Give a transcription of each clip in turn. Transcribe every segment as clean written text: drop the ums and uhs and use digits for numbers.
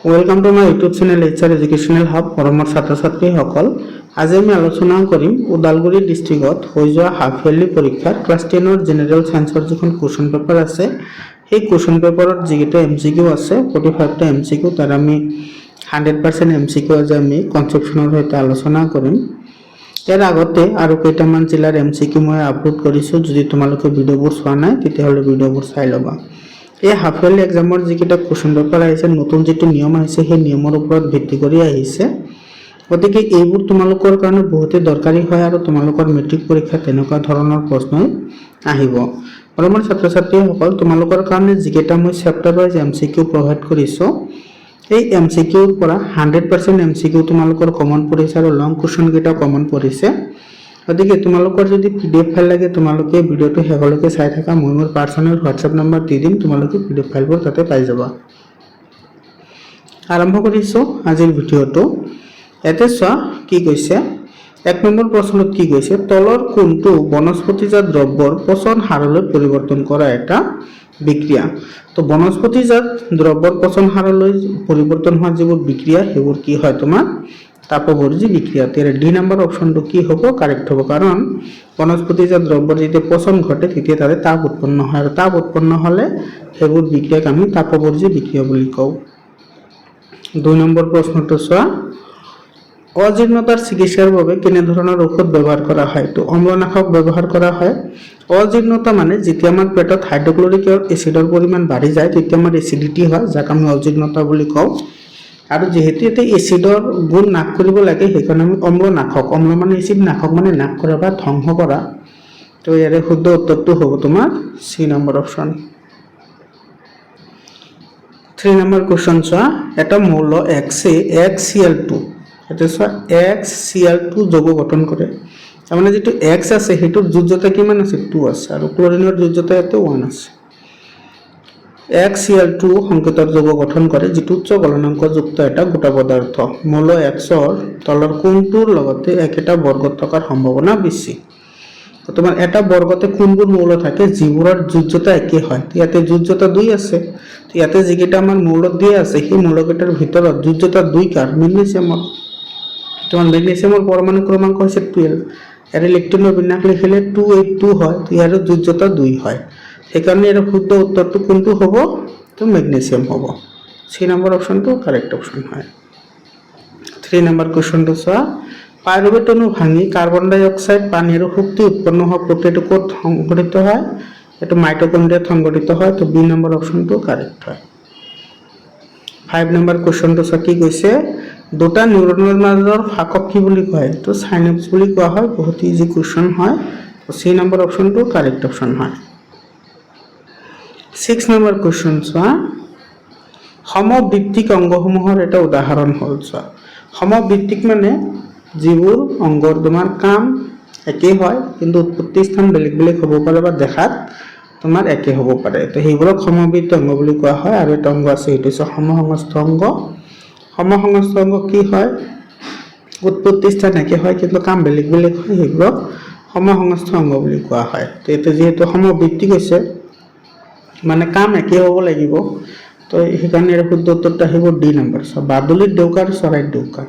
Welcome to my YouTube channel HR educational hub মৰমৰ ছাত্ৰ ছাত্ৰীসকল। আজি আমি আলোচনা কৰিম ওদালগুৰি ডিষ্ট্ৰিক্টত হৈ যোৱা হাফ ইয়াৰলি পৰীক্ষাৰ ক্লাছ 10ৰ জেনেৰেল সায়েন্সৰ যিখন কুৱেশ্যন পেপাৰ আছে সেই কুৱেশ্যন পেপাৰত যিকেইটা এমচিকিউ আছে 45টা এমচিকিউ তাৰ আমি 100% এমচিকিউ আজি আমি কনচেপশ্যনৰ সৈতে আলোচনা কৰিম। ইয়াৰ আগতে আৰু কেইটামান জিলাৰ এমচিকিউ মই আপলোড কৰিছোঁ। যদি তোমালোকে ভিডিঅ'বোৰ চোৱা নাই তেতিয়াহ'লে ভিডিঅ'বোৰ চাই ল'বা। এই হাফ ইয়াৰলি এক্সামৰ যিকেইটা কুৱেশ্যন পেপাৰ আহিছে, নতুন যিটো নিয়ম আহিছে সেই নিয়মৰ ওপৰত ভিত্তি কৰি আহিছে। গতিকে এইবোৰ তোমালোকৰ কাৰণে বহুতেই দৰকাৰী হয় আৰু তোমালোকৰ মেট্ৰিক পৰীক্ষাত তেনেকুৱা ধৰণৰ প্ৰশ্নই আহিব। আৰু মোৰ ছাত্ৰ ছাত্ৰীসকল, তোমালোকৰ কাৰণে যিকেইটা মই চেপ্টাৰ ৱাইজ এমচিকিউ প্ৰভাইড কৰিছোঁ এই এমচিকিউৰ পৰা 100% এমচিকিউ তোমালোকৰ কমন পৰিছে আৰু লং কুৱেশ্যনকেইটা কমন পৰিছে। গতিকে তোমালোকৰ যদি PDF ফাইল লাগে তোমালোকে ভিডিঅ'টো শেষলৈকে চাই থাকা। মই মোৰ পাৰ্চনেল হোৱাটছআপ নম্বৰ দি দিম, তোমালোকে PDF ফাইলবোৰ তাতে পাই যাবা। আৰম্ভ কৰিছোঁ আজিৰ ভিডিঅ'টো। ইয়াতে চোৱা কি কৈছে। 1 নম্বৰ প্ৰশ্নত কি কৈছে, তলৰ কোনটো বনস্পতিজাত দ্ৰব্যৰ পচন হাৰলৈ পৰিৱৰ্তন কৰা এটা বিক্ৰিয়া। তো বনস্পতিজাত দ্ৰব্যৰ পচন হাৰলৈ পৰিৱৰ্তন হোৱা যিবোৰ বিক্ৰিয়া সেইবোৰ কি হয় তোমাৰ তাপবৰ্জী বিক্রিয়া। তেরে ডি নাম্বার অপশনটো কি হব কারেক্ট হব, কারণ বনস্পতিজাত দ্রব্যর যেতিয়া পচন ঘটে তেতিয়া তাতে তাপ উৎপন্ন হয় আৰু তাপ উৎপন্ন হলে সেইবোৰ বিক্ৰিয়াক আমি তাপবৰ্জী বিক্ৰিয়া বুলি কওঁ। 2 নম্বৰ প্ৰশ্নটো চোৱা, অজীৰ্ণতাৰ চিকিৎসাৰ বাবে কেনে ধৰণৰ ঔষধ ব্যৱহাৰ কৰা হয়। তো অম্লনাশক ব্যৱহাৰ কৰা হয়। অজীৰ্ণতা মানে যেতিয়া আমাৰ পেটত হাইড্ৰক্লৰিক এচিডৰ পৰিমাণ বাঢ়ি যায় তেতিয়া আমাৰ এচিডিটি হয়, যাক আমি অজীৰ্ণতা বুলি কওঁ। আৰু যেহেতু এতে এচিডৰ গুণ নাশ কৰিব লাগে সেইকাৰণে আমি অম্লনাশক, অম্ল মানে এচিড, নাশক মানে নাশ কৰা বা ধ্বংস কৰা। তো ইয়াৰে শুদ্ধ উত্তৰটো হ'ব তোমাৰ সি নম্বৰ অপশন। 3 নম্বৰ কোৱেশ্চন চোৱা, এটা মৌল XCl2 এটা চোৱা XCl2 যৌগ গঠন কৰে। তাৰমানে যেটো X আছে হেতুৰ যোজ্যতা কিমান আছে 2 আছে আৰু ক্লোৰিনৰ যোজ্যতা ইয়াতে 1 আছে। XCl2 সংকেতৰ যৌগ গঠন কৰে যেটো উচ্চ গলনাঙ্ক যুক্ত এটা গোটা পদাৰ্থ। মৌল Xৰ তলৰ কোনটোৰ লগতে একেটা বৰ্গত থকাৰ সম্ভাৱনা বেছি। তোমাৰ এটা বৰ্গতে কোনবোৰ মৌল থাকে যিবোৰৰ যোজ্যতা একে হয়। ইয়াতে যোজ্যতা 2 আছে। ইয়াতে যিকেইটা আমাৰ মৌলত দিয়া আছে সেই মৌলকেইটাৰ ভিতৰত যোজ্যতা 2 কাৰ মেগনেছিয়ামৰ। তোমাৰ মেগনেছিয়ামৰ পৰমাণু ক্ৰমাঙ্ক হৈছে 12। ইয়াৰ ইলেক্ট্ৰনৰ বিন্যাস লিখিলে 282 হয়। ইয়াৰ যোজ্যতা 2 হয়। সেইকাৰণে ইয়াৰ শুদ্ধ উত্তৰটো কোনটো হ'ব, তো মেগনেছিয়াম হ'ব। সি নম্বৰ অপশনটো কাৰেক্ট অপশন হয়। 3 নম্বৰ কোৱেশ্চনটো চোৱা, পাইৰুভেট অণু ভাঙি কাৰ্বন ডাই অক্সাইড পানী আৰু শক্তি উৎপন্ন হোৱা প্ৰক্ৰিয়াটো ক'ত সংঘটিত হয়, এটো মাইটোকন্ড্ৰিয়াত সংঘটিত হয়। তো বি নম্বৰ অপশনটো কাৰেক্ট হয়। 5 নম্বৰ কোৱেশ্চনটো চোৱা কি কৈছে, দুটা নিউৰনৰ মাজৰ ফাকক কি বুলি কয়, তো সাইনেপছ বুলি কোৱা হয়। বহুত ইজি কোৱেশ্চন হয়। তো সি নম্বৰ অপশনটো কাৰেক্ট অপশন হয়। 6 নম্বৰ কোৱেশ্চন চোৱা, সমবৃত্তিক অংগসমূহৰ এটা উদাহৰণ হ'ল। চোৱা সমবৃত্তিক মানে যিবোৰ অংগৰ তোমাৰ কাম একে হয় কিন্তু উৎপত্তি স্থান বেলেগ বেলেগ হ'ব পাৰে বা দেখাত তোমাৰ একে হ'ব পাৰে। তো সেইবোৰক সমবৃত্ত অংগ বুলি কোৱা হয়। আৰু এটা অংগ আছে সেইটো হৈছে সমসংস্থ অংগ। সমসংস্থ অংগ কি হয়, উৎপত্তি স্থান একে হয় কিন্তু কাম বেলেগ বেলেগ হয়, সেইবোৰক সমসংস্থ অংগ বুলি কোৱা হয়। তো এটা যেহেতু সমবৃত্তি কৈছে মানে কাম একে হ'ব লাগিব, তো সেইকাৰণে ইয়াৰ শুদ্ধ উত্তৰটো আহিব ডি নম্বৰ। সো বাদুলিৰ ডেউকা আৰু চৰাইৰ ডেউকা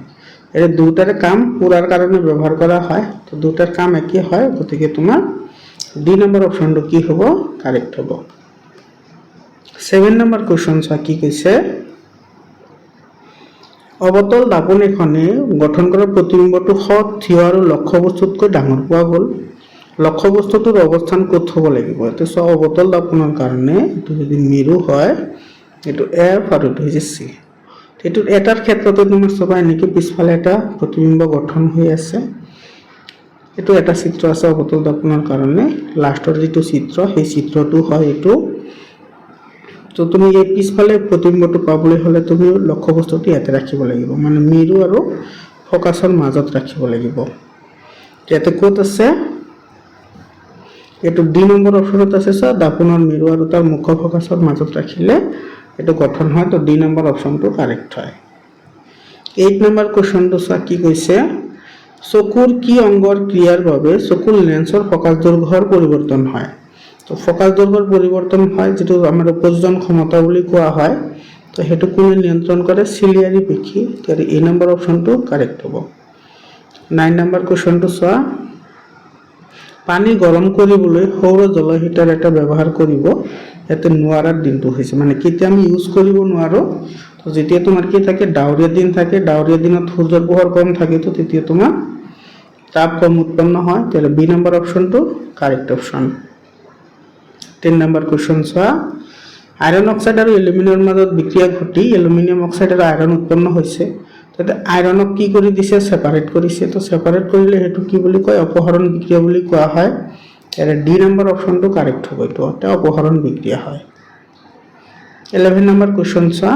এই দুটাৰে কাম পুৰাৰ কাৰণে ব্যৱহাৰ কৰা হয়। তো দুটাৰ কাম একে হয়, গতিকে তোমাৰ ডি নম্বৰ অপশনটো কি হ'ব কাৰেক্ট হ'ব। 7 নম্বৰ কোৱেশ্চন চোৱা কি কৈছে, অবতল দাপোন এখনে গঠন কৰা প্ৰতিবিম্বটো সৎ, থিয় আৰু লক্ষ্য বস্তুতকৈ ডাঙৰ পোৱা গ'ল। লক্ষ্য বস্তুটোৰ অৱস্থান ক'ত হ'ব লাগিব। এটো সব অবতল দাপনৰ কাৰণে এটো যদি মেৰু হয় এটো F আৰু এটো হৈছে C। এটো এটাৰ ক্ষেত্ৰতে তোমাৰ সবাই এনেকৈ পিছফালে এটা প্ৰতিবিম্ব গঠন হৈ আছে। এটো এটা চিত্ৰ আছে অবতল দাপনৰ কাৰণে, লাষ্টৰ যেটো চিত্ৰ সেই চিত্ৰটো হয় এটো। তো তুমি এই পিছফালে প্ৰতিবিম্বটো পাবলৈ হলে তুমি লক্ষ্য বস্তুটো ইয়াতে ৰাখিব লাগিব, মানে মেৰু আৰু ফোকাসৰ মাজত ৰাখিব লাগিব। ইয়াতে ক'ত আছে, এটো ডি নম্বৰ অপশনত আছে। সো দাপনৰ মেৰু আৰু তাৰ মুখ্য ফোকাসৰ মাজত ৰাখিলে এটো গঠন হয়। তো ডি নম্বৰ অপশনটো কাৰেক্ট হয়। 8 নম্বৰ কোৱেশ্চনটো চোৱা কি কৈছে, চকুৰ কি অংগৰ ক্ৰিয়াৰ বাবে চকুৰ লেন্সৰ ফোকাস দৈৰ্ঘ্যৰ পৰিৱৰ্তন হয়। তো ফোকাস দৈৰ্ঘ্যৰ পৰিৱৰ্তন হয় যেটো আমাৰ উপযোজন ক্ষমতা বুলি কোৱা হয়। তো সেইটো কোনে নিয়ন্ত্ৰণ কৰে চিলিয়াৰী পেশী তেতিয়াহ'লে এই নম্বৰ অপশ্যনটো কাৰেক্ট হ'ব 9 নম্বৰ কুৱেশ্যনটো চোৱা পানী গৰম কৰিবলৈ সৌৰ জল হিটাৰ এটা ব্যৱহাৰ কৰিব ইয়াতে নোৱাৰাৰ দিনটো হৈছে মানে কেতিয়া আমি ইউজ কৰিব নোৱাৰো তো যেতিয়া তোমাৰ কি থাকে ডাৱৰীয়া দিন থাকে ডাৱৰীয়া দিনত সূৰ্যৰ পোহৰ কম থাকে তো তেতিয়া তোমাৰ তাপ কম উৎপন্ন হয় তাহলে বি নাম্বাৰ অপশনটো কাৰেক্ট অপশন 10 নাম্বাৰ কোশ্চেন চোৱা আয়ৰন অক্সাইড আৰু এলুমিনিয়ামৰ মাজত বিক্ৰিয়া ঘটি এলুমিনিয়াম অক্সাইড আৰু আয়ৰন উৎপন্ন হৈছে তাতে আয়ৰনক কি কৰি দিছে সেপাৰেট কৰিছে তো সেপাৰেট কৰিলে হেতু কি বুলি কয় অপহৰণ বিক্ৰিয়া বুলি কোৱা হয় এৰে ডি নাম্বাৰ অপশনটো কাৰেক্ট হ'ব এটো এটা অপহৰণ বিক্ৰিয়া হয় 11 নাম্বাৰ কোশ্চেন চোৱা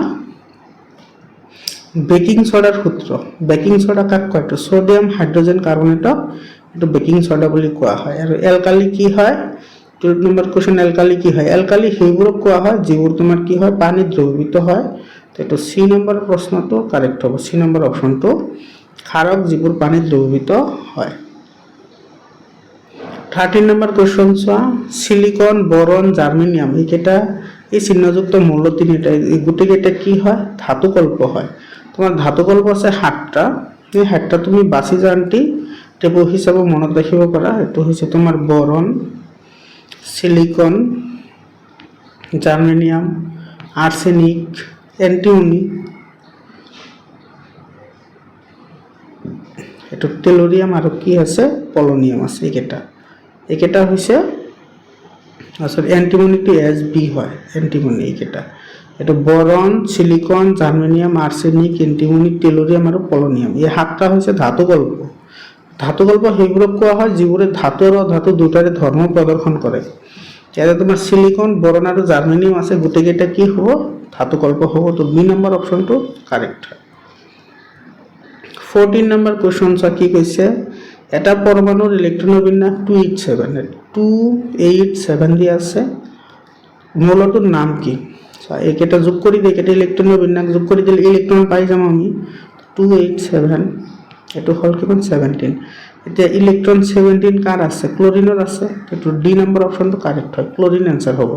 বেকিং সোডাৰ সূত্ৰ বেকিং সোডা কাক কয় তো সোডিয়াম হাইড্ৰোজেন কাৰ্বনেটক এটো বেকিং সোডা বলি কোৱা হয় আৰু অ্যালকালি কি হয় 12 নম্বৰ কোশ্চেন অ্যালকালি কি হয় অ্যালকালি সেইবোৰক কোৱা হয় যিবোৰ তোমাৰ কি হয় পানী দ্ৰৱীভূত হয় তো এটো সি নম্বৰ প্ৰশ্নটো কাৰেক্ট হ'ব সি নম্বৰ অপশনটো ক্ষাৰক যিবোৰ পানী দ্ৰৱীভূত হয় 13 নম্বৰ কোশ্চেন চোৱা সিলিকন বোরন জার্মেনিয়াম এইকেটা এই চিহ্নযুক্ত মৌল তিনিটা এই গুটেকেটা কি হয় ধাতুকল্প হয় তোমার ধাতুকল্প আছে 7টা এই 7টা তুমি বাছি জানটি টেবল হিসাবে মনত রাখিব পারা এটো হইছে তোমার boron silicon germanium arsenic antimony এটো টেলোরিয়াম আর কি আছে পলোনিয়াম আছে এইকেটা হইছে আসলে অ্যান্টিমনি টো এসবি হয় অ্যান্টিমনি এইকেটা এটা boron silicon germanium arsenic antimony tellurium আর পলোনিয়াম এই 7টা হইছে ধাতুকল্প সেইবোৰক কোৱা হয় যিবোৰে ধাতু আৰু ধাতু দুটাৰে ধৰ্ম প্ৰদৰ্শন কৰে ইয়াতে তোমাৰ সিলিকন বোৰন আৰু জার্মেনিয়াম আছে গুটেকেটা কি হ'ব ধাতুকল্প হ'ব তো বি নম্বৰ অপশনটো কাৰেক্ট হয় 14 নম্বৰ কোশ্চন চা কি কৈছে এটা পৰমাণুৰ ইলেক্ট্ৰনৰ বিন্যাস 287 দিয়া আছে মৌলটোৰ নাম কি এইকেটা যোগ কৰি দে এইকেটা ইলেক্ট্ৰনৰ বিন্যাস যোগ কৰি দিলে ইলেক্ট্ৰন পাই যাম আমি 287 এটো হল কিমান 17 এতিয়া ইলেক্ট্ৰন 17 কাৰ আছে ক্লোৰিনৰ আছে এটো ডি নম্বৰ অপশনটো কাৰেক্ট হয় ক্লোৰিন आंसर হ'ব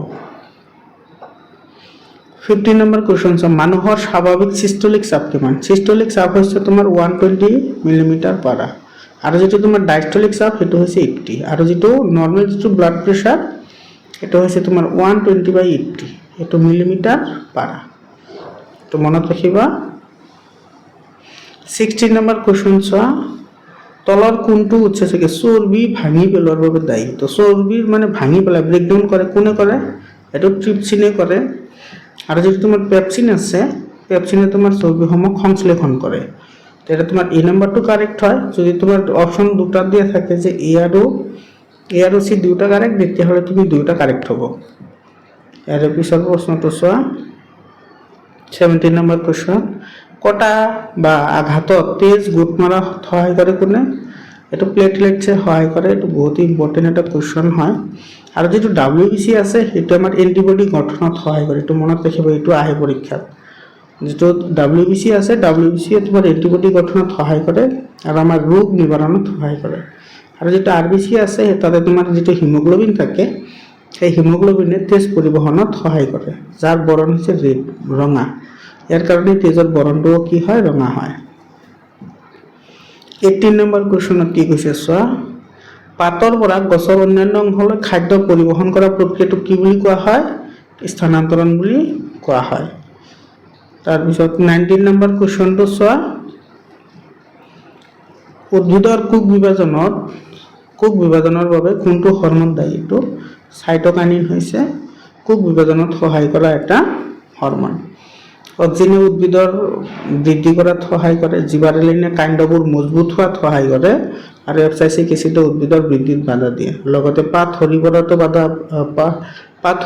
15 নম্বৰ কোশ্চন আছে মানুহৰ স্বাভাৱিক সিস্টোলিক চাপ কিমান সিস্টোলিক চাপ হৈছে তোমাৰ 120 মিলিমিটাৰ পাৰা আৰু যেটো তোমাৰ ডায়াস্টোলিক চাপ হেতু হৈছে 80 আৰু যেটো নৰমাল যেটো ব্লাড প্ৰেসাৰ এটা হৈছে তোমাৰ 120/80 এটো মিলিমিটাৰ পাৰা তো মনত ৰাখিবা 16 নম্বৰ কোশ্চন চোৱা তলৰ কোনটো উৎসেচকে চৰ্বি ভাঙি পেলোৱাৰ বাবে দায়ী তো চৰ্বিৰ মানে ভাঙি পেলা ব্ৰেকডাউন কৰে কোনে কৰে এটো ট্ৰিপসিনে কৰে আৰু যেটো তোমাৰ পেপসিন আছে পেপসিনে তোমাৰ চৰ্বিসমূহ সংশ্লেষণ কৰে এটা তোমার এই নাম্বারটো কারেক্ট হয় যদি তোমার অপশন দুটা দিয়ে থাকে যে এ আর সি দুইটা কারেক্ট দিতে হলে তুমি দুইটা কারেক্ট হবে এর পিছৰ প্ৰশ্নটো চোৱা 17 নম্বৰ কোশ্চন কটা বা আঘাতত তেজ গোট মারা সহায় করে কোনে এটো প্লেটলেটসে সহায় করে এটো বহুত ইম্পর্টেন্ট একটা কোশ্চন হয় আর যেটো ডব্লিউবিসি আছে এটা আমার অ্যান্টিবডি গঠনত সহায় করে এটো মনত রাখিব এটো আহে পরীক্ষাত যেটো ডব্লিউবিসি আছে ডব্লিউবিসি তোমার অ্যান্টিবডি গঠনত সহায় করে আর আমার রোগ নিবারণত সহায় করে আর যেটো আরবিসি আছে তাতে তোমার যেটো হিমোগ্লোবিন থাকে সেই হিমোগ্লোবিনে তেজ পরিবহনত সহায় করে যার বরণ হচ্ছে রেড রঙা এর কারণে তেজৰ বৰণটো কি হয় ৰঙা হয় 18 নম্বৰ কোশ্চনত কি কৈছে চোৱা পাতৰ পৰা গছৰ অন্যান্য অংশলৈ খাদ্য পৰিবহন কৰা প্ৰক্ৰিয়াটো কি বুলি কোৱা হয় স্থানান্তৰণ বুলি কোৱা হয় তাৰ পিছত 19 নম্বৰ কোশ্চনটো চোৱা উদ্ভিদৰ কোষ বিভাজনৰ বাবে কোনটো হৰমন দায়ী তো সাইটোকাইনিন হৈছে কোষ বিভাজনত সহায় কৰা এটা হৰমন অক্সিজেনে উদ্ভিদৰ বৃদ্ধি কৰাত সহায় কৰে জিবাৰেলিনে কাণ্ডবোৰ মজবুত হোৱাত সহায় কৰে আৰু এপসাইচিক এসিডে উদ্ভিদৰ বৃদ্ধিত বাধা দিয়ে লগতে পাত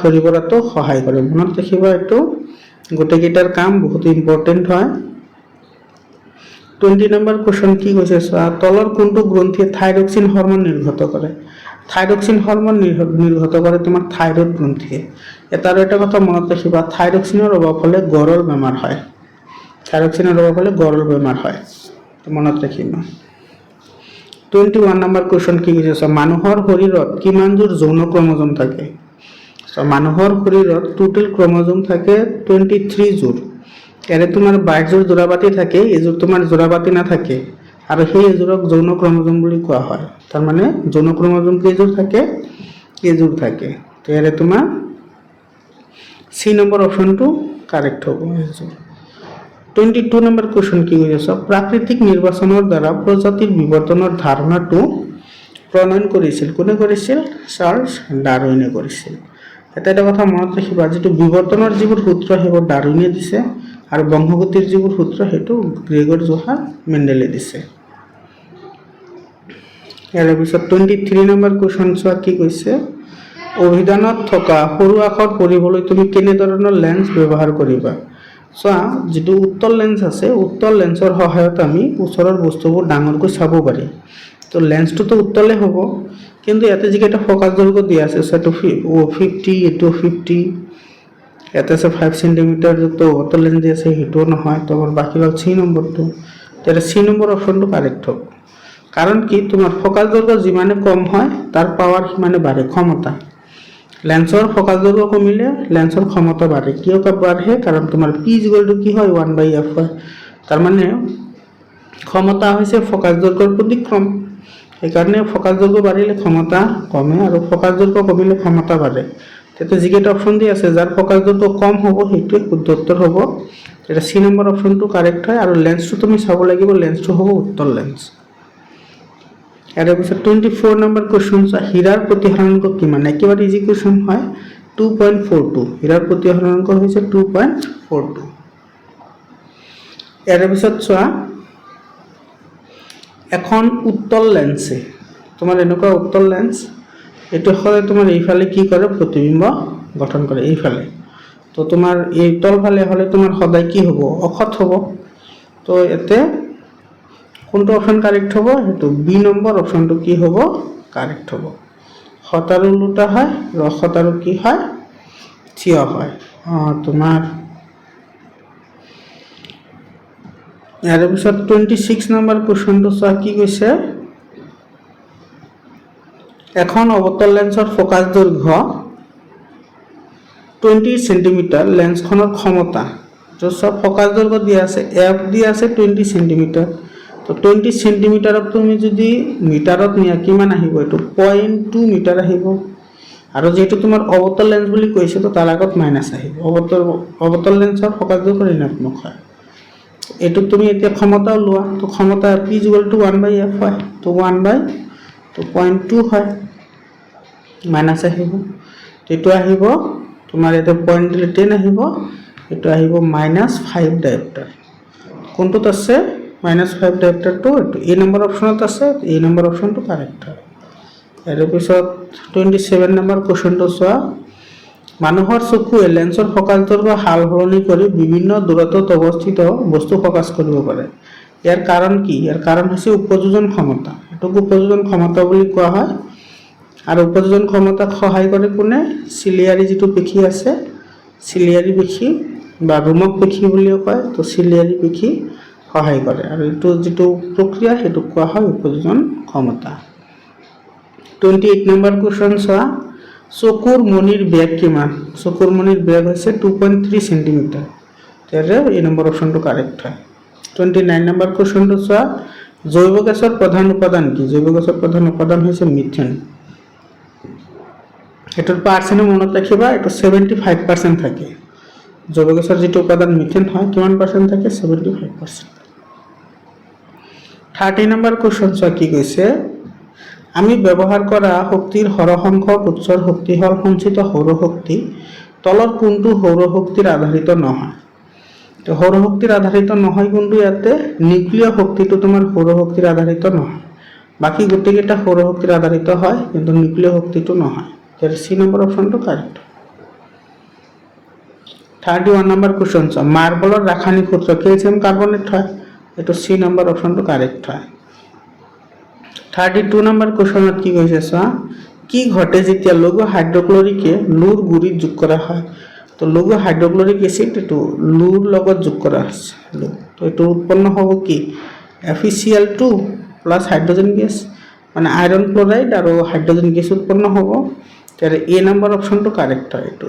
হৰিবৰাটো সহায় কৰে মনত ৰাখিবা এটো গোটেইকেইটাৰ কাম বহুত ইম্পৰ্টেন্ট হয় 20 নম্বৰ কোশ্চন কি কৈছে চোৱা তলৰ কোনটো গ্ৰন্থিয়ে থাইৰক্সিন হৰমন নিৰ্গত কৰে থাইৰক্সিন হৰমোন নিৰ্গত কৰে তোমাৰ থাইৰয়েড গ্ৰন্থিয়ে এটাৰ একটা কথা মনত ৰাখিবা থাইৰক্সিনেৰ অভাব হলে গড়ৰ বেমাৰ হয় থাইৰক্সিনেৰ অভাব হলে গড়ৰ বেমাৰ হয় তো মনত ৰাখিবা 21 নম্বৰ কোশ্চন কি কৈছে মানুহৰ শৰীৰত কিমান জোৰ যৌন ক্ৰমোজোম থাকে মানুহৰ শৰীৰত টোটাল ক্ৰমোজোম থাকে 23 জোৰ এৰে তোমাৰ 22 জোড়াবাতি থাকে, এযোৰ তোমাৰ জোড়াবাতি নাথাকে আৰু সেই এযোৰক যৌন ক্ৰমজম বুলি কোৱা হয়। তাৰমানে যৌন ক্ৰমজম কেইযোৰ থাকে, এযোৰ থাকে। তো এৰে তোমাৰ সি নম্বৰ অপশনটো কাৰেক্ট হ'ব এযোৰ। 22 নম্বৰ কোৱেশ্চন কি কৈছে, প্ৰাকৃতিক নিৰ্বাচনৰ দ্বাৰা প্ৰজাতিৰ বিবৰ্তনৰ ধাৰণাটো প্ৰণয়ন কৰিছিল, কোনে কৰিছিল? চাৰ্লছ ডাৰউইনে কৰিছিল। এটা কথা মনত ৰাখিবা, যিটো বিবৰ্তনৰ যিবোৰ সূত্ৰ সেইবোৰ ডাৰউইনে দিছে আৰু বংশগতিৰ যিবোৰ সূত্ৰ সেইটো গ্ৰেগৰ জোহান মেণ্ডেলে দিছে। ইয়াৰ পিছত 23 নম্বৰ কুৱেশ্যন চোৱা কি কৈছে, অভিধানত থকা সৰু আখৰ পঢ়িবলৈ তুমি কেনেধৰণৰ লেন্স ব্যৱহাৰ কৰিবা? চোৱা, যিটো উত্তল লেন্স আছে, উত্তল লেন্সৰ সহায়ত আমি ওচৰৰ বস্তুবোৰ ডাঙৰকৈ চাব পাৰি। তো লেন্সটোতো উত্তলে হ'ব, কিন্তু ইয়াতে যিকেইটা ফকাছ দৈৰ্ঘ্য দিয়া আছে, সেইটো 50, এইটো 50, ইয়াতে আছে 5 সেন্টিমিটাৰ, যিটো উত্তল লেন্স দিয়া আছে সেইটোও নহয়। তো বাকী হ'ল চি নম্বৰটো। তেতিয়া চি নম্বৰ অপশ্যনটো কাৰেক্ট হ'ব। কাৰণ কি, তোমাৰ ফকাছ দৈৰ্ঘ্য যিমানে কম হয় তাৰ পাৱাৰ সিমানে বাঢ়ে, ক্ষমতা। লেন্সৰ ফকাছ দৈৰ্ঘ্য কমিলে লেন্সৰ ক্ষমতা বাঢ়ে। কিয় বাঢ়ে? কাৰণ তোমাৰ পি ইকুৱেলটো কি হয়, 1/f হয়। তাৰমানে ক্ষমতা হৈছে ফকাছ দৈৰ্ঘ্যৰ প্ৰতিক্ৰম। সেইকাৰণে ফকাছ দৈৰ্ঘ্য বাঢ়িলে ক্ষমতা কমে আৰু ফকাছ দৈৰ্ঘ্য কমিলে ক্ষমতা বাঢ়ে। তেতিয়া যিকেইটা অপশ্যন দি আছে, যাৰ ফকাছ দৈৰ্ঘ্য কম হ'ব সেইটোৱে শুদ্ধ উত্তৰ হ'ব। তেতিয়া চি নম্বৰ অপশ্যনটো কাৰেক্ট হয়। আৰু লেন্সটো তুমি চাব লাগিব, লেন্সটো হ'ব উত্তল লেন্স। ইয়াৰ পিছত 24 নম্বৰ কুৱেশ্যন, হীৰাৰ প্ৰতিহৰণাংক কিমান? একেবাৰে ইজি কুৱেশ্যন হয়, 2.42। হীৰাৰ প্ৰতিহৰণাংক হৈছে 2.42। ইয়াৰ পিছত চোৱা, এখন উত্তল লেন্সে, তোমাৰ এনেকুৱা উত্তল লেন্স, এইটো সদায় তোমাৰ এইফালে কি কৰে, প্ৰতিবিম্ব গঠন কৰে এইফালে। তো তোমাৰ এই তলফালে হ'লে তোমাৰ সদায় কি হ'ব, অখত হ'ব। তো ইয়াতে কোনটো অপশ্যন কাৰেক্ট হ'ব? সেইটো বি নম্বৰ অপশ্যনটো কি হ'ব, কাৰেক্ট হ'ব। খত আৰু ওলোটা হয়, ৰখত আৰু কি হয়, থিয় হয়। তোমাৰ ইয়াৰ পিছত 26 নম্বৰ কুৱেশ্যনটো চোৱা কি কৈছে, এখন অৱতল লেন্সৰ ফকাছ দৈৰ্ঘ্য 20 সেন্টিমিটাৰ, লেন্সখনৰ ক্ষমতা, য'ত চব ফকাছ দৈৰ্ঘ্য দিয়া আছে, এফ দিয়া আছে 20 সেন্টিমিটাৰ। তো 20 সেন্টিমিটাৰক তুমি যদি মিটাৰত নিয়া কিমান আহিব? এইটো 0.2 মিটাৰ আহিব। আৰু যিহেতু তোমাৰ অৱতল লেন্স বুলি কৈছে, তো তাৰ আগত মাইনাছ আহিব। অৱতল লেন্সৰ ফকাছ দৈৰ্ঘ্য ঋণাত্মক হয়। এইটোত তুমি এতিয়া ক্ষমতাও লোৱা, তো ক্ষমতা পি ইকুৱেলটো 1/f হয়। তো 0.2 হয়, মাইনাছ আহিব। এইটো আহিব তোমাৰ এতিয়া 0.10 আহিব, এইটো আহিব -5 ডায়োপ্টাৰ। কোনটোত আছে -5 ডায়োপ্টাৰটো? এইটো এই নম্বৰ অপশ্যনত আছে, এই নম্বৰ অপশ্যনটো কাৰেক্ট হয়। ইয়াৰ পিছত 27 নম্বৰ কুৱেশ্যনটো চোৱা, মানুহৰ চকুৱে লেন্সৰ ফকাছ দৈৰ্ঘ্য সাল সলনি কৰি বিভিন্ন দূৰত্বত অৱস্থিত বস্তু ফকাছ কৰিব পাৰে। ইয়াৰ কাৰণ কি? ইয়াৰ কাৰণ হৈছে উপযোজন ক্ষমতা। এইটোক উপযোজন ক্ষমতা বুলি কোৱা হয়। আৰু উপযোজন ক্ষমতাক সহায় কৰে কোনে? চিলিয়াৰী যিটো পেশী আছে, চিলিয়াৰী পেশী বা ৰোমক পেশী বুলিও কয়। তো চিলিয়াৰী পেশী সহায় কৰে, আৰু এইটো যিটো প্ৰক্ৰিয়া সেইটোক কোৱা হয় উপযোজন ক্ষমতা। 28 নম্বৰ কুৱেশ্যন চোৱা, চকুৰ মণিৰ বেগ কিমান? চকুৰ মণিৰ বেগ হৈছে 2.3 সেন্টিমিটাৰ। তেতিয়া এই নম্বৰ অপশ্যনটো কাৰেক্ট হয়। 29 নম্বৰ কুৱেশ্যনটো চোৱা, জৈৱ গেছৰ প্ৰধান উপাদান কি? জৈৱ গেছৰ প্ৰধান উপাদান হৈছে মিথেন। এটোৰ পাৰ্চেণ্ট মনত ৰাখিবা, এইটো 75% থাকে। জৈৱ গেছৰ যিটো উপাদান মিথেন হয়, কিমান পাৰ্চেণ্ট থাকে? 75%। 30 নম্বৰ কুৱেশ্যন চোৱা কি কৈছে, আমি ব্যৱহাৰ কৰা শক্তিৰ সৰহসংখ্যক উৎসৰ শক্তি হ'ল সঞ্চিত সৌৰশক্তি। তলৰ কোনটো সৌৰশক্তিৰ আধাৰিত নহয়? তো সৌৰশক্তিৰ আধাৰিত নহয় কোনটো? ইয়াতে নিউক্লিয় শক্তিটো তোমাৰ সৌৰশক্তিৰ আধাৰিত নহয়। বাকী গোটেইকেইটা সৌৰশক্তিৰ আধাৰিত হয়, কিন্তু নিউক্লিয় শক্তিটো নহয়। চি নম্বৰ অপশ্যনটো কাৰেক্ট। 31 নম্বৰ কুৱেশ্যন চোৱা, মাৰ্বলৰ ৰাসায়নিক সূত্ৰ কেলছিয়াম কাৰ্বনেট হয়। এইটো চি নম্বৰ অপশ্যনটো কাৰেক্ট হয়। 32 নম্বৰ কুৱেশ্যনত কি কৈছে চোৱা, কি ঘটে যেতিয়া লঘু হাইড্ৰক্লৰিকে লুৰ গুৰিত যোগ কৰা হয়? তো লঘু হাইড্ৰক্লৰিক এচিড এইটো লুৰ লগত যোগ কৰা হৈছে। তো এইটো উৎপন্ন হ'ব কি? FeCl2 প্লাছ হাইড্ৰজেন গেছ, মানে আইৰন ক্লৰাইড আৰু হাইড্ৰজেন গেছ উৎপন্ন হ'ব। তাহলে এ নাম্বাৰ অপশনটো কাৰেক্ট হয় এইটো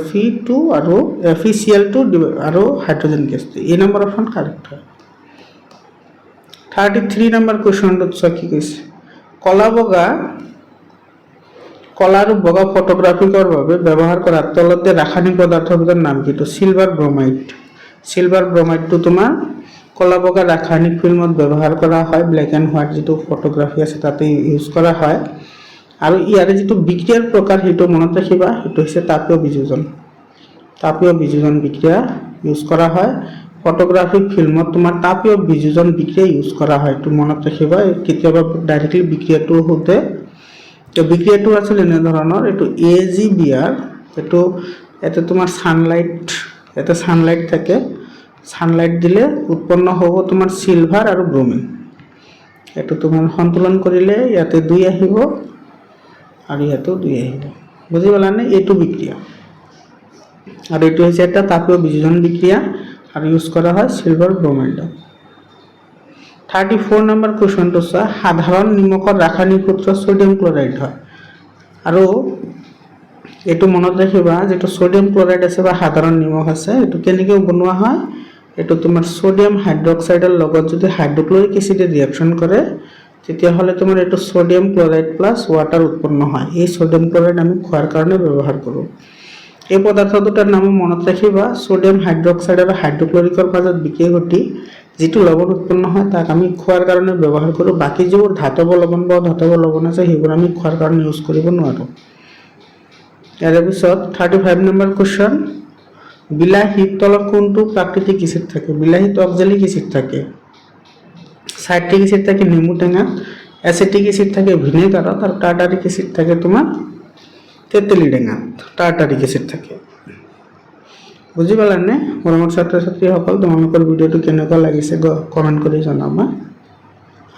Fe2 আৰু FeCl2 আৰু হাইড্ৰোজেন গ্যাস এ নাম্বাৰ অপশন কাৰেক্ট হয় 33 নাম্বাৰ কোশ্চনটো কি কৈছে কলা আৰু বগা ফটোগ্ৰাফিকৰ বাবে ব্যৱহাৰ কৰা তলত ৰাসায়নিক পদাৰ্থৰ নাম কি তো সিলভাৰ ব্ৰোমাইডটো তোমাৰ কলা বগা ৰাসায়নিক ফিল্মত ব্যৱহাৰ কৰা হয় ব্ল্যাক এন্ড হোয়াইট যেটো ফটোগ্ৰাফি আছে তাতে ইউজ কৰা হয় আৰু ইয়াৰে যেটো বিক্ৰিয়াৰ প্ৰকাৰ হেতু মনত ৰাখিবা হেতু হৈছে তাপীয় বিযোজন বিক্ৰিয়া ইউজ কৰা হয় ফটোগ্ৰাফিক ফিল্মত তোমাৰ তাপীয় বিযোজন বিক্ৰিয়া ইউজ কৰা হয় তো মনত ৰাখিবা কেতিয়াবা ডাইৰেক্টলি বিক্ৰিয়াটো হতে তো বিক্রিয়াটো আসলে এনে ধরনের একটু AgBr এতে তোমার সানলাইট থাকে সানলাইট দিলে উৎপন্ন হব তোমার সিলভার আর ব্রোমিন এটা তোমার সন্তুলন করিলে ইয়াতে 2 আহিব আর ইয়াতেও 2 আহিব বুঝি পালানে এইটো বিক্রিয়া আর এইটো হচ্ছে একটা তাপীয় বিযোজন বিক্রিয়া আর ইউজ করা হয় সিলভার ব্রোমাইড 34 নাম্বার কোশ্চনটো সাধারণ নিমখৰ ৰাসায়নিক সূত্ৰ সোডিয়াম ক্লোৰাইড হয় আৰু এটো মনত ৰাখিবা যেটো সোডিয়াম ক্লোৰাইড আছে বা সাধাৰণ নিমখ আছে এটো কেনেকৈ বনোৱা হয় এটো তোমাৰ সোডিয়াম হাইড্ৰক্সাইডৰ লগত যদি হাইড্ৰোক্লোৰিক এসিডে ৰিঅ্যাকশন কৰে তেতিয়া হলে তোমাৰ এটো সোডিয়াম ক্লোৰাইড প্লাস ওয়াটাৰ উৎপন্ন হয় এই সোডিয়াম ক্লোৰাইড আমি খোৱাৰ কাৰণে ব্যৱহাৰ কৰো এই পদাৰ্থ দুটাৰ নাম মনত ৰাখিবা সোডিয়াম হাইড্ৰক্সাইড আৰু হাইড্ৰোক্লোৰিকৰ মাজত বিক্ৰিয়া ঘটি যেটো লবণ উৎপন্ন হয় তাক আমি খোৱাৰ কাৰণে ব্যৱহাৰ কৰো বাকি যিবোৰ ধাতব লবণ আছে সেইবোৰ আমি খোৱাৰ কাৰণে ইউজ কৰিব নোৱাৰো ইয়াৰ পিছত 35 নম্বৰ কোশ্চন বিলাহীৰ তলত কোনটো প্ৰাকৃতিক এসিড থাকে বিলাহীত অক্সালিক এসিড থাকে সাইট্ৰিক এসিড থাকে নেমু টেঙা অ্যাসিটিক এসিড থাকে ভিনেগাৰত আৰু টাৰ্টাৰিক এসিড থাকে তোমাৰ তেঁতেলী টেঙাত টাৰ্টাৰিক এসিড থাকে বুঝি পালানে মৰমৰ ছাত্ৰ-ছাত্ৰীসকল তোমালোকৰ ভিডিওটো কেনেকুৱা লাগিছে কমেন্ট কৰি জনাবা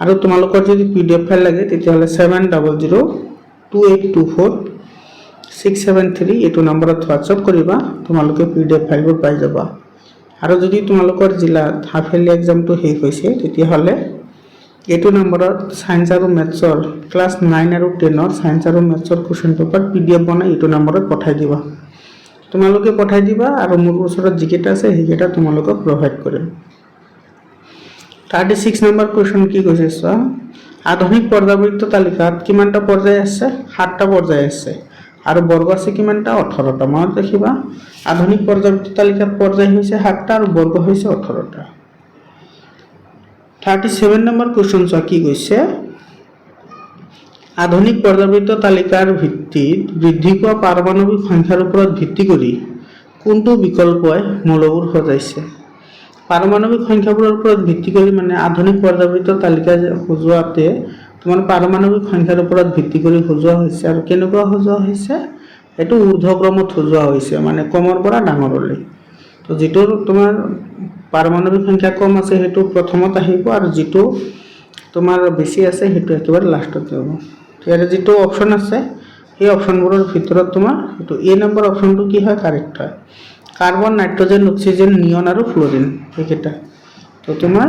আৰু তোমালোকৰ যদি পিডিএফ ফাইল লাগে তেতিয়াহলে 7002824673 এইটো নম্বৰত হোৱাটসঅ্যাপ কৰিবা তোমালোকে পিডিএফ ফাইলবোৰ পাই যাবা আৰু যদি তোমালোকৰ জিলাত হাফ ইয়াৰলি এক্সামটো শেষ হৈছে তেতিয়াহলে এইটো নম্বৰত সায়েন্স আৰু ম্যাথছৰ ক্লাস 9 আৰু 10ৰ সায়েন্স আৰু ম্যাথছৰ কোশ্চন পেপাৰ পিডিএফ বনাই এইটো নম্বৰত পঠাই দিবা তোমালোকে পঠাই দিবা আৰু মোৰ ওচৰত যিকেইটা আছে সেইকেইটা তোমালোকক প্ৰভাইড কৰিম 36 নম্বৰ কোশ্চন কি কৈছে চোৱা আধুনিক পৰ্যায়বৃত্ত তালিকাত কিমানটা পৰ্যায় আছে 7টা পৰ্যায় আছে আৰু বৰ্গ আছে কিমানটা 18টা মনত ৰাখিবা আধুনিক পৰ্যায়বৃত্ত তালিকাত পৰ্যায় হৈছে 7টা আৰু বৰ্গ হৈছে 18টা 37 নম্বৰ কোশ্চন চোৱা কি কৈছে আধুনিক পৰ্যায়বৃত্ত তালিকাৰ ভিত্তিত বৃদ্ধি পোৱা পাৰমাণৱিক সংখ্যাৰ ওপৰত ভিত্তি কৰি কোনটো বিকল্পই মৌলবোৰ সজাইছে পাৰমাণৱিক সংখ্যাবোৰৰ ওপৰত ভিত্তি কৰি মানে আধুনিক পৰ্যায়বৃত্ত তালিকা সজোৱাতে তোমাৰ পাৰমাণৱিক সংখ্যাৰ ওপৰত ভিত্তি কৰি সজোৱা হৈছে আৰু কেনেকুৱা সজোৱা হৈছে এটো ঊৰ্ধ্বক্ৰমত সজোৱা হৈছে মানে কমৰ পৰা ডাঙৰলৈ তো যেটো তোমাৰ পাৰমাণৱিক সংখ্যা কম আছে হেতু প্ৰথমত আহিব আৰু যেটো তোমাৰ বেছি আছে হেতু একেবাৰে লাষ্টত যাব ইয়াৰে যেটো অপচন আছে এই অপচনবোৰৰ ভিতৰত তোমাৰ এটো এ নম্বৰ অপচনটো কি হয় কাৰেক্ট হয় কাৰ্বন নাইট্ৰোজেন অক্সিজেন নিয়ন আৰু ফ্লোৰিন এইকেইটা তো তোমাৰ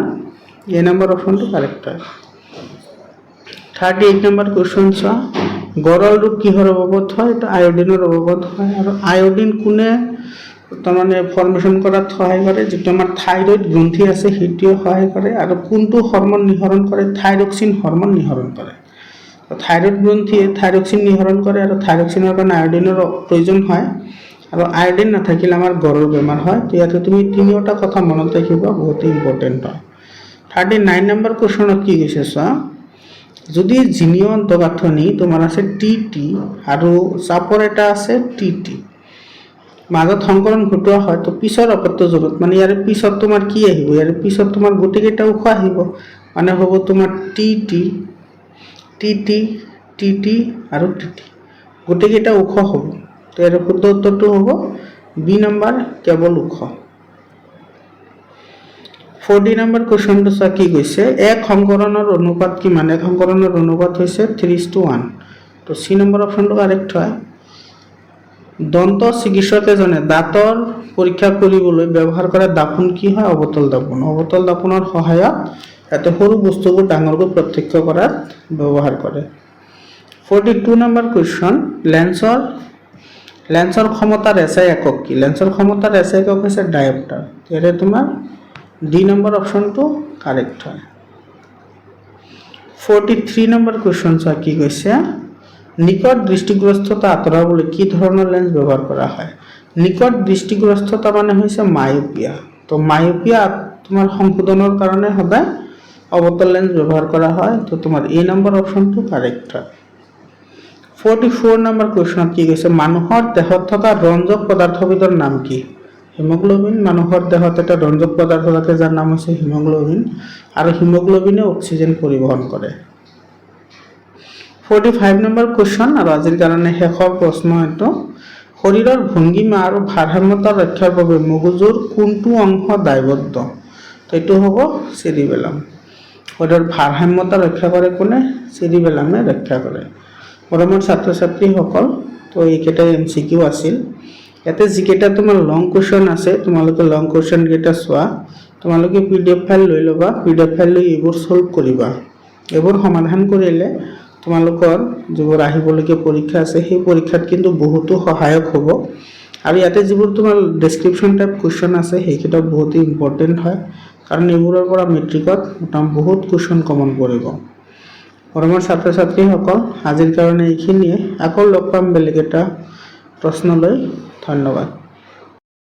এ নম্বৰ অপচনটো কাৰেক্ট হয় 38 নম্বৰ কোশ্চন চোৱা গৰল ৰূপ কিহৰ অভাৱত হয় এটা আয়োডিনৰ অভাৱত হয় আৰু আয়োডিন কোনে তাৰমানে ফৰ্মেশন কৰাত সহায় কৰে যেটো আমাৰ থাইৰয়েড গ্ৰন্থি আছে হেটিও সহায় কৰে আৰু কোনটো হৰমন নিহৰণ কৰে থাইৰক্সিন হৰমন নিহৰণ কৰে থাইৰয়েড গ্ৰন্থিয়ে থাইৰক্সিন নিহৰণ কৰে আৰু থাইৰক্সিনৰ কাৰণে আয়োডিনৰ প্ৰয়োজন হয় আৰু আয়োডিন নাথাকিলে আমাৰ গৰল বেমাৰ হয় তো ইয়াতে তুমি তিনিটা কথা মনত ৰাখিবা বহুত ইম্পৰ্টেন্ট হয় 39 নম্বৰ কোশ্চনত কি কৈছে চোৱা যদি জিনীয় অন্তঃগাঁথনি তোমাৰ আছে টিটি আৰু চাপৰ এটা আছে টিটি মাজত সংকৰণ ঘটোৱা হয় তো পিছৰ অপত্য জৰুৰত মানে ইয়াৰে পিছত তোমাৰ কি আহিব ইয়াৰে পিছত তোমাৰ গুটিকেইটা উখ আহিব মানে হ'ব তোমাৰ টিটি টিটি টিটি আৰু টিটি গুটিকেইটা উখ হ'ব তো ইয়াৰ শুদ্ধ উত্তৰটো হ'ব বি নম্বৰ কেৱল উখ 40 নম্বৰ কোশ্চনটো চোৱা কি কৈছে এক সংকৰণৰ অনুপাত কিমান এক সংকৰণৰ অনুপাত হৈছে 3:1 তো সি নম্বৰ অপচনটো কাৰেক্ট হয় দন্ত চিকিৎসক এজনে দাঁতৰ পৰীক্ষা কৰিবলৈ ব্যৱহাৰ কৰা দাপোন কি হয় অবতল দাপোনৰ সহায়ত এতে সৰু বস্তুবোৰ ডাঙৰকৈ প্ৰত্যক্ষ কৰাত ব্যৱহাৰ কৰে 42 নম্বৰ কুৱেশ্যন লেন্সৰ ক্ষমতাৰ এছআই একক কি? লেন্সৰ ক্ষমতাৰ এছআই একক হৈছে ডায়োপ্টাৰ। ইয়াৰে তোমাৰ ডি নম্বৰ অপশ্যনটো কাৰেক্ট হয়। 43 নম্বৰ কুৱেশ্যন চোৱা কি কৈছে, নিকট দৃষ্টিগ্ৰস্ততা আঁতৰাবলৈ কি ধৰণৰ লেন্স ব্যৱহাৰ কৰা হয়? নিকট দৃষ্টিগ্ৰস্ততা মানে হৈছে মায়োপিয়া। তো মায়োপিয়া তোমাৰ সংশোধনৰ কাৰণে সদায় অৱতল লেন্স ব্যৱহাৰ কৰা হয়। তো তোমাৰ এ নম্বৰ অপশ্যনটো কাৰেক্ট হয়। 44 নম্বৰ কুৱেশ্যনত কি কৈছে, মানুহৰ দেহত থকা ৰঞ্জক পদাৰ্থবিধৰ নাম কি? হিমোগ্লোবিন। মানুহৰ দেহত এটা ৰঞ্জক পদাৰ্থ থাকে যাৰ নাম হৈছে হিমোগ্লোবিন, আৰু হিমোগ্লোবিনে অক্সিজেন পৰিবহন কৰে। 45 নম্বৰ কুৱেশ্যন আৰু আজিৰ কাৰণে শেষৰ প্ৰশ্ন এইটো, শৰীৰৰ ভংগিমা আৰু ভাৰসাম্যতা ৰক্ষাৰ বাবে মগজুৰ কোনটো অংশ দায়বদ্ধ? তো এইটো হ'ব চেৰিবেলাম। শৰীৰৰ ভাৰসাম্যতা ৰক্ষা কৰে কোনে? চেৰিবেলামে ৰক্ষা কৰে। মৰমৰ ছাত্ৰ ছাত্ৰীসকল, তো এইকেইটাই MCQ আছিল। ইয়াতে যিকেইটা তোমাৰ লং কুৱেশ্যন আছে, তোমালোকে লং কুৱেশ্যন কেইটা চোৱা। তোমালোকে PDF ফাইল লৈ ল'বা, PDF ফাইল লৈ এইবোৰ ছল্ভ কৰিবা। এইবোৰ সমাধান কৰিলে তোমালোকৰ যিবোৰ আহিবলগীয়া পৰীক্ষা আছে সেই পৰীক্ষাত কিন্তু বহুতো সহায়ক হ'ব। আৰু ইয়াতে যিবোৰ তোমাৰ ডেছক্ৰিপশ্যন টাইপ কুৱেশ্যন আছে সেইকেইটা বহুতেই ইম্পৰ্টেণ্ট হয়, কাৰণ এইবোৰৰ পৰা মেট্ৰিকত বহুত কুৱেশ্যন কমন পৰিব। মৰমৰ ছাত্ৰ ছাত্ৰীসকল, আজিৰ কাৰণে এইখিনিয়ে। আকৌ লগ পাম বেলেগ এটা প্ৰশ্ন লৈ। ধন্যবাদ।